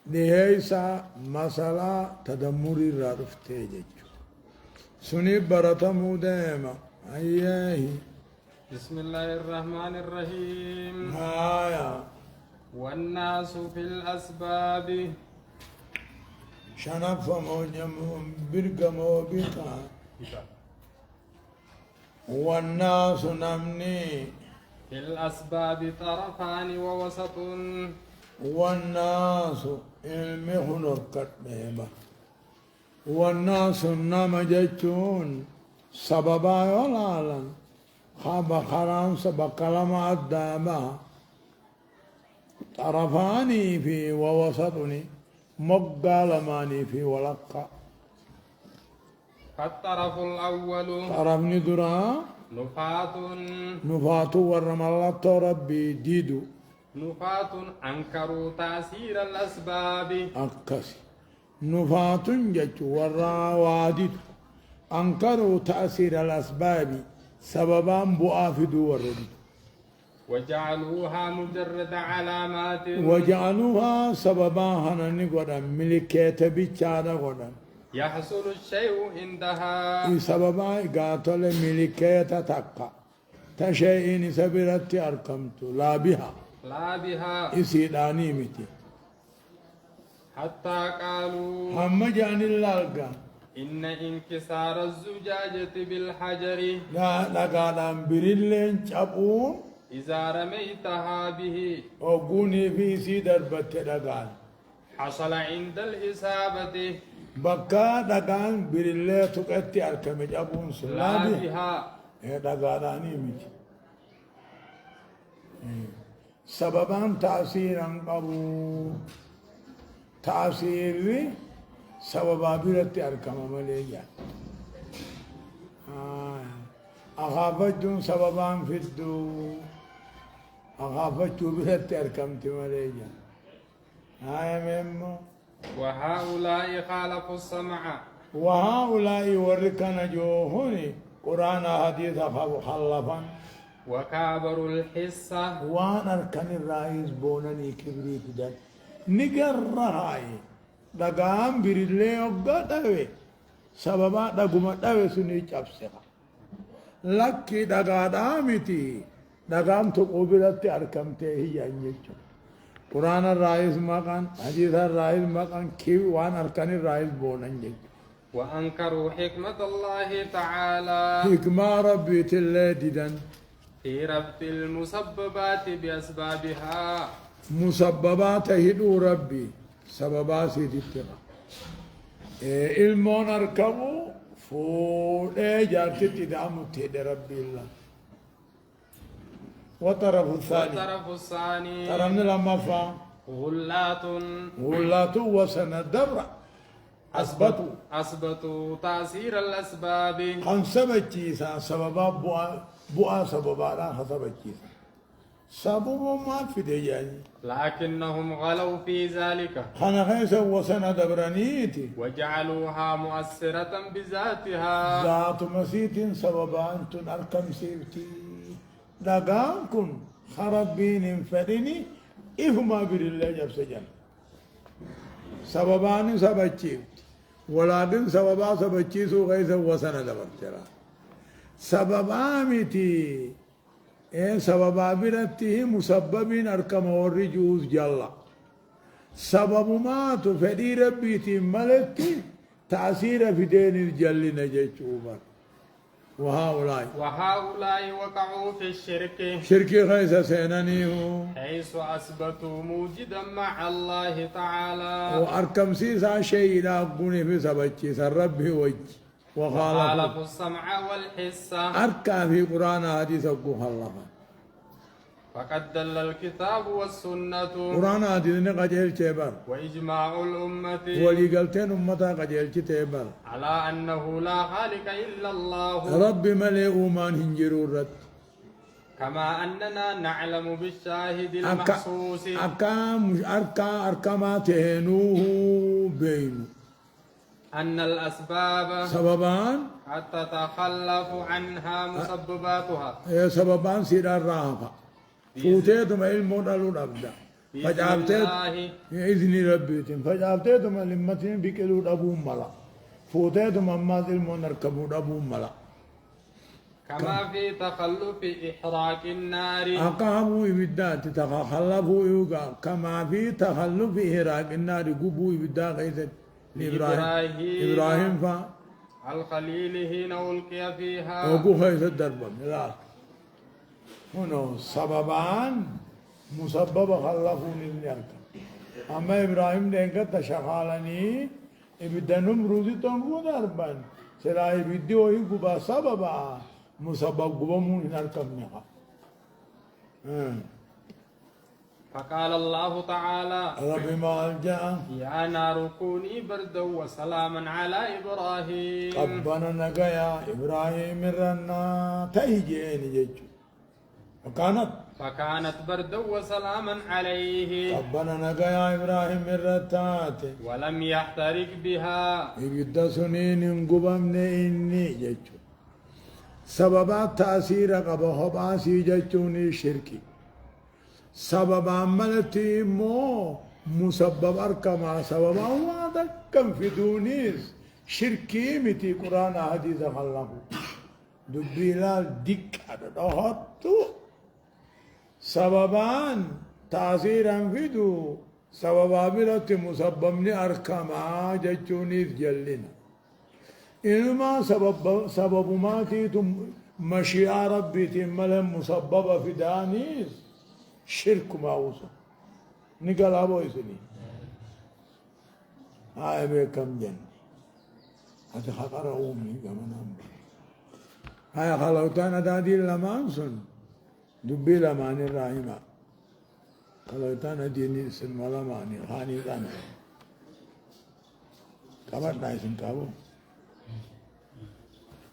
لهيسا مسألة تدمر الرفتي جيجو سني برتمو دائما أياه بسم الله الرحمن الرحيم. هايا والناس في الأسباب شنف موجم برقمو بيتا والناس نمني في الأسباب طرفان ووسط. والناس المهن الكتنيمة والناس نمجتون سببا يولالا خاب خرام سبب كلمة الدابة طرفاني في ووسطني مقالماني في ولقا فالطرف الأول طرفني درا نفاة نفاتو ورم الله ربي ديدو نفاة أنكروا تأثير الأسباب. أكسي نفات جج ورا وادد أنكروا تأثير الأسباب سببا بؤافدو وردد وجعلوها مجرد علامات وجعلوها سببا هنني قدام ملكيت بيتشادا قدام يحصل الشيء عندها. سببا قاتل ملكيت تقى تشيئين سبرت أركمت لا بها لا بها. إسيداني متي حتى قالوا هم جان الله إن انكسار الزجاجة بالحجر لا قادم بريلين شابون إذا رميتها به وقوني في سيدر بتدقان حصل عند الإصابة بكا دقان بريلي تقتي أركم جابون لا سلابي بها. دقاناني متي سببان تأثيرا قبو تأثيري سببا برتي أركم مليجا أخافتون سببان في الدو أخافتو برتي أركم تمليجا هاي مهمة وهؤلاء خالفوا السمع وهؤلاء وركنا جوهني قرآن حديث خلفا وكابروا الحصة وان أركن الرئيس بونني كبريت دل نقر هاي دقام بريلي وقا دوي سببا دقما دوي سني چبسها لكي دقا دامتي دقام تقوبلت أركمته هي أنجيچو قرآن الرئيس مقان حديث الرئيس مقان كيو وان أركن الرئيس بونن جيچو وأنكروا حكمة الله تعالى حكمة ربي تلديدن في ربط المسببات بأسبابها. مسببات هدو ربي سببات سيدتنا المون أركبو فول جارتي تدعم تهد ربي الله وطرف الثاني والطرف الثاني ترمنا لما فا غلات غلاتو وسنة دبرة أثبتوا تأثير الأسباب خنسبة جيسا سببا بؤا سببا لا خسبة جيسا سبب ما في دياني لكنهم غلوا في ذلك خنا خيسا وسنة دبرانيتي وجعلوها مؤثرة بذاتها. ذات مسيت سببا أنتن أركم سيفتي دقان كن خرب بين فدني إفما بالله جب سجن سببان سبچيف ولكن سببا سبچيسو غيثا وسنة دبرترا سببا متي إيه سببا برته مسببين أركم ورجوز جلا سبب ما تفدي ربيتي ملتي تأثير في دين الجل نجيش عمر وهؤلاء وقعوا في الشرك شركي خيسا سينانيه حيث أثبتوا موجدا مع الله تعالى وأركم سيسا شيء لا أقوني في سبتشي ربي وجه وخالفوا السمع والحس. أركا في قرآن حديث أقو خلفا فقد دل الكتاب والسنة قرآن حديث قجيل تيبر وإجماع الأمة ولي قلتين أمتا قجيل تيبر على أنه لا خالق إلا الله ربي ملئ أمان هنجرور رد كما أننا نعلم بالشاهد المحسوس أركا ما تهنوه بين أن الأسباب سببان قد تتخلف عنها مسبباتها. سببان سيدار راها فوتيتم علمون ألون أبدا فجعلتهم إذن ربيتهم فجعلتهم لمتين بكلود أبو ملا فوتيتهم أما ظلمون نركبون أبو ملا كما في تخلف إحراق النار أقاموا إبدات تخلفوا يوغا كما في تخلف إحراق النار قبوا إبدات غيثت إبراهيم فا الخليل حين ألقي فيها وقو خيث الدربة ملاك هنا سببان مسبب خلفوا للنيرك أما إبراهيم دينك تشغالني إبدا نمروزي تنبو دربان سلا إبدي وهي قبا سببا مسبب قبمون نركب نقا فقال الله تعالى رب ما ألجأ يا نار كوني بردا وسلاما على إبراهيم ربنا نقيا إبراهيم رنا تهجين جيجو فكانت بردا وسلاما عليه ربنا نقيا إبراهيم الرتات ولم يحترق بها إبدا سنين قبمن إني جيجو سببات تأثير قبه باسي جيجوني شركي سبب عملتي مو مسبب أركما سبب وادا كم في دونيس شركي متي قرآن حديث خلقه دبيلال ديك هذا دهاتو سببان تأثيرا فيدو سبب عملتي مسببني أركما جيجونيس جلنا إنما سبب ما تيتم مشيئة ربي تملهم مسببة في دانيس شرك ما وصل نقل أبو يسني هاي بكم جن هذا خطر أمي كمان هاي خلوتنا دادي لما أنسن دبي لماني الرحيمة خلوتنا ديني سن ملاماني خاني كان كبر نايسن كابو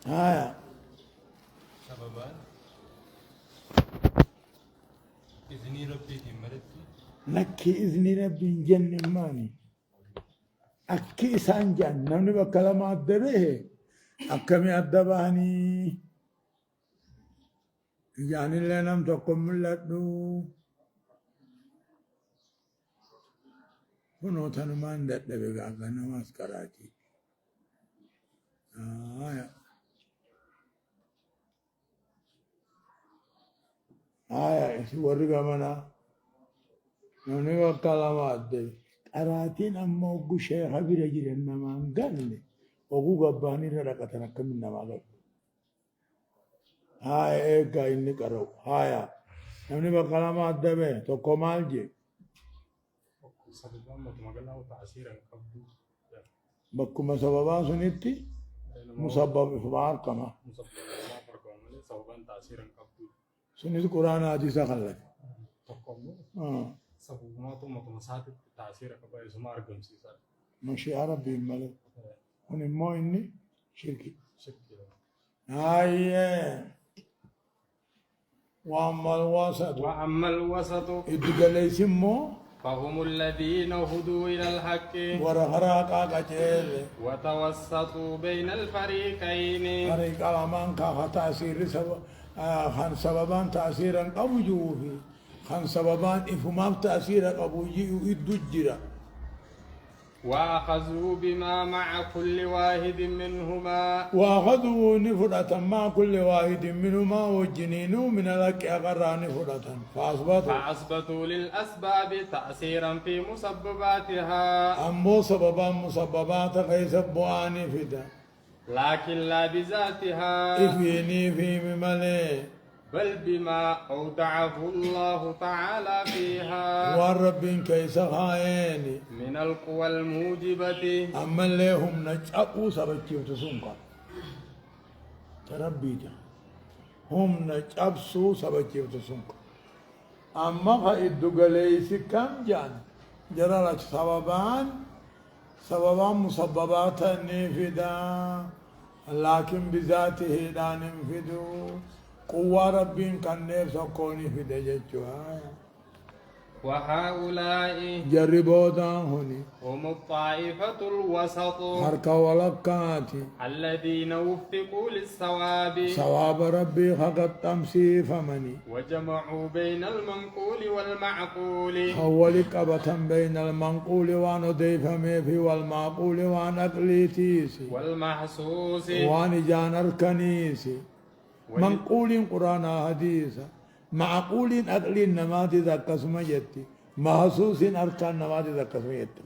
هاي سببان إذن ربي مرتي لكي إذن ربي جن ماني أكي إسان جن نمني بكلمات دبه أكمي أدباني يعني اللي نم تقوم ملتنو هنو تنمان دت دبه أغا نماز كراجي آية ورقة منا نوني وكلامات دي أراتين أما وقو شيخ برجل إنما قال لي وقو قباني رقتنا كم إنما قال هاي إيقا إني قرأو هاي نوني وكلامات دي توقو مالجي بكما سببان سنتي مسبب إخبار كما سنة القرآن حديث خلّت. سبوماتو متمسات تأثير كبير سمار جمسي سر. ماشي عربي ماله. هني ما إني شركي. هاي وأما الوسط إدقلي سمو فهم الذين هدوا إلى الحق وتوسطوا بين الفريقين فريق الأمان كا تأثير خان سببان تأثيرا قبجوا في خان سببان إفهمام تأثيرا قبجوا الدجرة وأخذوا بما مع كل واحد منهما وأخذوا نفرة مع كل واحد منهما وجنينوا من لك أقرى نفرة فأثبتوا للأسباب تأثيرا في مسبباتها أمو سببا مسببات غيث بواني فدا لكن لا بذاتها إفيني في مملي بل بما أودعه الله تعالى فيها والرب كيس خايني من القوى الموجبة أما اللي هم نجأبوا سبكي وتسونقا تربيجا هم نجأبسوا سبكي وتسونقا أما خائدو قليسي كم جان جرالك سببان مسببات النفدا لكن بذاته لا ننفدو قوة ربين كان نفسه كوني في دجاجها وهؤلاء جربوتا هني هم الطائفة الوسط حركة ولكاتي الذين وفقوا للصواب صواب ربي خقت تمسي فمني وجمعوا بين المنقول والمعقول أول قبة بين المنقول وان ضيف ميفي والمعقول وان أقليتيسي والمحسوس وان جان الكنيسي منقول قرآن حديثا معقول أقل نماذج ذا قسم يتي محسوس أركان نماذج ذا قسم يتي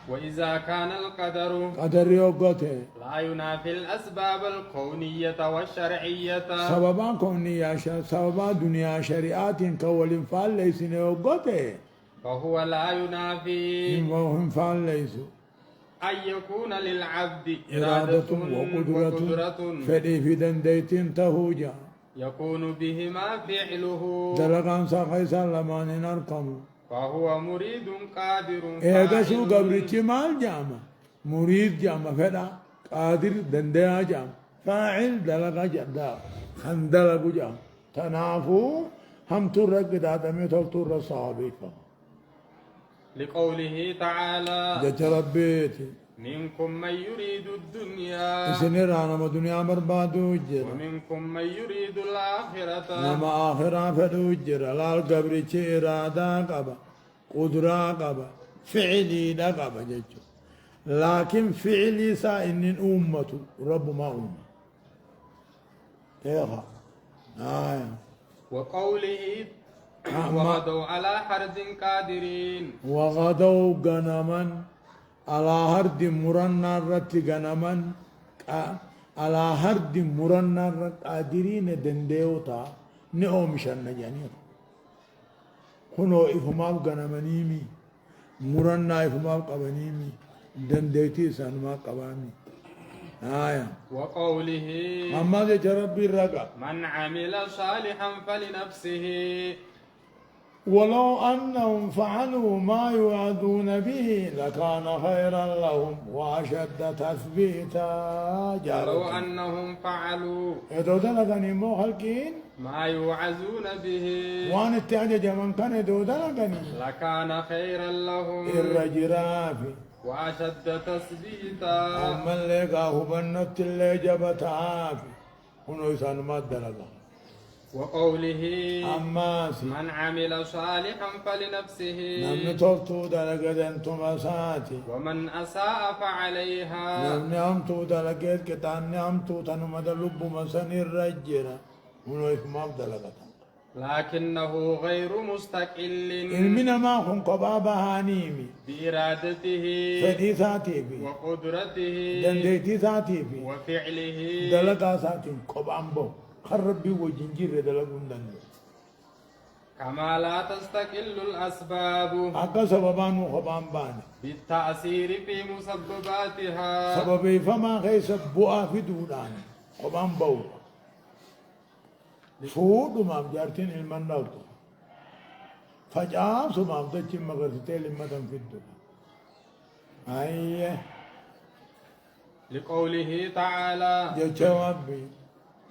وإذا كان القدر قدر يوقته لا ينافي الأسباب الكونية والشرعية سببا كونية سببا دنيا شريعات كول فال ليس يوقته فهو لا ينافي وهم فال ليسوا أن يكون للعبد إرادة إرادة وقدرة فدي في دنديت تهوجا يكون بهما فعله دلقان ساقي سلمان نركم فهو مريد قادر إيغسو فاعل. قبرتي مال جامع مريد جامع فدا قادر دنديا جامع فاعل دلقا جدا خندلق جامع تنافو هم ترق دادمي تلتر صحابيك لقوله تعالى جج ربيتي منكم من يريد الدنيا سنير أنا ما دنيا بربادو جرا ومنكم من يريد الآخرة نما آخرا فدو جرا لال قبري إرادة قبا قدرة قبا فعلي دا قبا ججو لكن فعلي سا إن أمة رب ما أمة إيها آية وقوله وغدوا على حرد قادرين وغدوا غنما على هرد مرنا رت غنما على هرد مرنا رت قادرين دنديوتا نعم شن جانير كنو إفمام غنمنيمي مرنا إفمام قبنيمي دنديتي سنما قبامي آية وقوله أما ذي ربي الرقا من عمل صالحا فلنفسه ولو أنهم فعلوا ما يوعدون به لكان خيرا لهم وأشد تثبيتا ولو أنهم فعلوا إذا دلقني مو خلقين ما يوعزون به وأنا التعجج من كان إذا دلقني لكان خيرا لهم الرجرافي وأشد تثبيتا أما اللي قاهو بنت اللي جبتها هنو يسان ما دلقا وقوله أما سي من عمل صالحا فلنفسه نمني تلتو دلقا انتم أساتي ومن أساء فعليها نمني أمتو دلقيت كتاني أمتو تنمد لب مسن الرجرة هنو إفمام دلقا لكنه غير مستقل علمنا ما هم قبابا هانيمي بإرادته فدي ساتي بي وقدرته دنديتي ساتي بي وفعله دلقا ساتي قبامبو خربي وجنجير دلقون دندو كما لا تستقل الأسباب أكا سببان وخبان باني بالتأثير في مسبباتها سببي فما خيس بؤا في دودان قبان بو فود ما جارتين المنالتو فجأة سمام تجي مغرفتي لما تنفدو أيه لقوله تعالى جوابي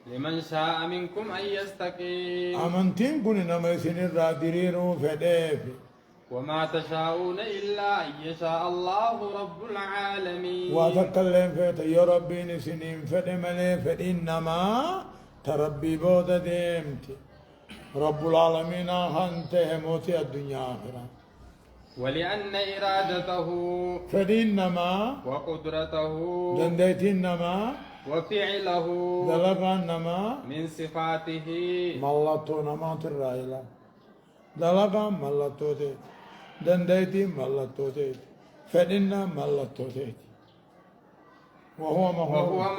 لمن شاء منكم أن يستقيم أمنتين كن نما يسن الرادرين فديفي وما تشاءون إلا أن يشاء الله رب العالمين واتكلم فيت يا ربي نسنين فدمني فإنما تربي بود ديمتي رب العالمين هنته موتي الدنيا آخرة ولأن إرادته فإنما وقدرته دنديت إنما وفعله دلقا إنما من صفاته ملتو نما ترايلا دلقا ملتو دي دنديت ملتو دي فإنما ملتو دي وهو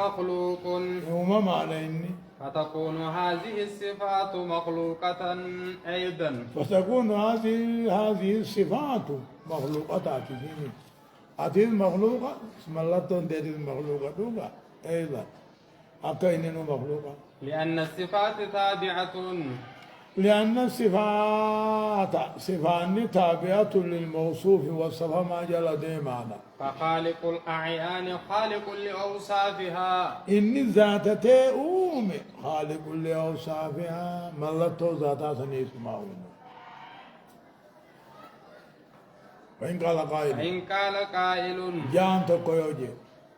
مخلوق يوم ما عليني فتكون هذه الصفات مخلوقة أيضا فتكون هذه الصفات مخلوقة أتيز مخلوقة اسم الله تندير مخلوقة دوبا أيضا أكاينين مخلوقة لأن الصفات تابعة لأن الصفات صفان تابعة للموصوف والصفة ما جل ديمانا فخالق الأعيان خالق لأوصافها إن ذات تؤم خالق لأوصافها ملتو ذاتا سنسمعون وإن قال قائل جان تقويوجي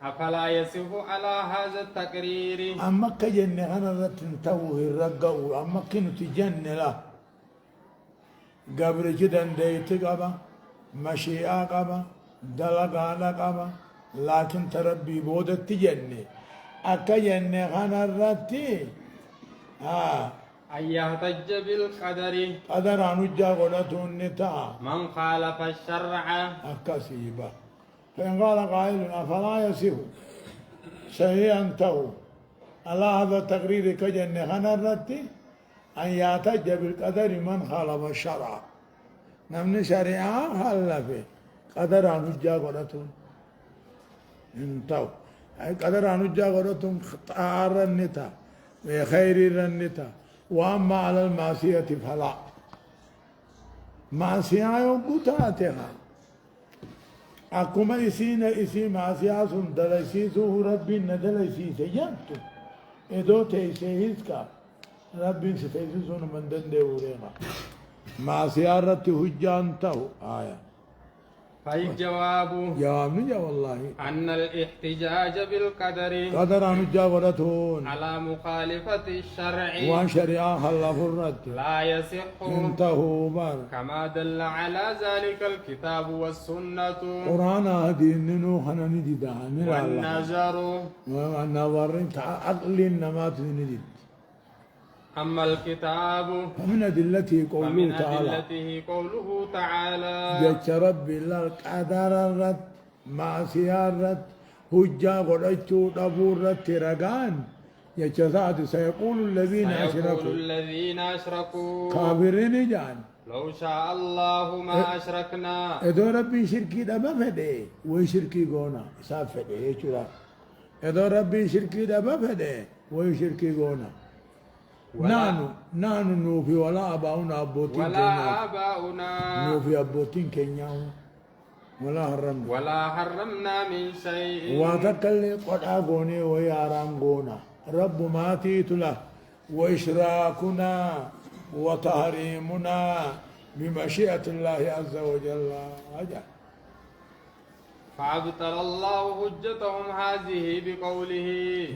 أفلا يصف على هذا التقرير أما كجنة أنا رتنتوه الرقو أما كنت جنة له قبل جدا ديت قبا مشيئة قبا دلقانا قبا لكن تربي بودت جنة أكا جنة أنا رتي أن يهتج بالقدر قدر أنجا قدتون نتا من خالف الشرع أكسيبا فإن قال قائل أفلا يصف شيئا تو على هذا التقرير كجنة خنرتي أن يحتج بالقدر من خالف الشرع نمن شريعة خلفه قدر أنجا قدتون انتو قدر أنجا قدتون طار النتا وخير النتا وأما على المعصية فلا معصية يوم أكما إسي معصية دلسيسه ربي ندلسيسه يانتو إدو تيسيسكا ربي ستيسيسون من دنده ورينا معصية رتي هجان تهو آية فالجواب جواب نجا والله أن الاحتجاج بالقدر قدر أن جاورتون على مخالفة الشرع وان شريعة خلف الرد لا يصح انتهوا بار كما دل على ذلك الكتاب والسنة قرآن هذه ننو خناني دي دعان والنظر والنظر عقل النمات نديد أما الكتاب فمن أدلته قوله تعالى قوله تعالى جج ربي الله قدر الرد معصية الرد هجا قرأتو دبور رد ترقان جج سعد سيقول الذين أشركوا كافرين جان لو شاء الله ما أشركنا إذا ربي شركي دبا فده ويشركي قونا إساف فده يشرا إذا ربي شركي دبا فده ويشركي قونا نانو نوفي ولا أباؤنا أبوتين ولا آباؤنا نوفي أبوتين كينياو ولا حرمنا من شيء واتكلي قد أغوني ويارام غونا رب ما تيت له وإشراكنا وتحريمنا بمشيئة الله عز وجل أجل فأبطل الله حجتهم هذه بقوله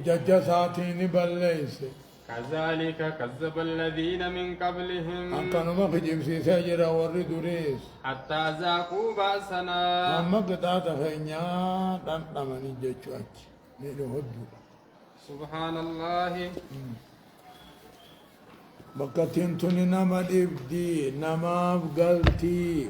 ججساتين بليس كذلك كذب الذين من قبلهم أكنما خجب سيجرى ورد ريس حتى ذاقوا بأسنا أما قطعت خينيا تنتمني ججوات نهدو سبحان الله بكتين تني نما إبدي نما بقلتي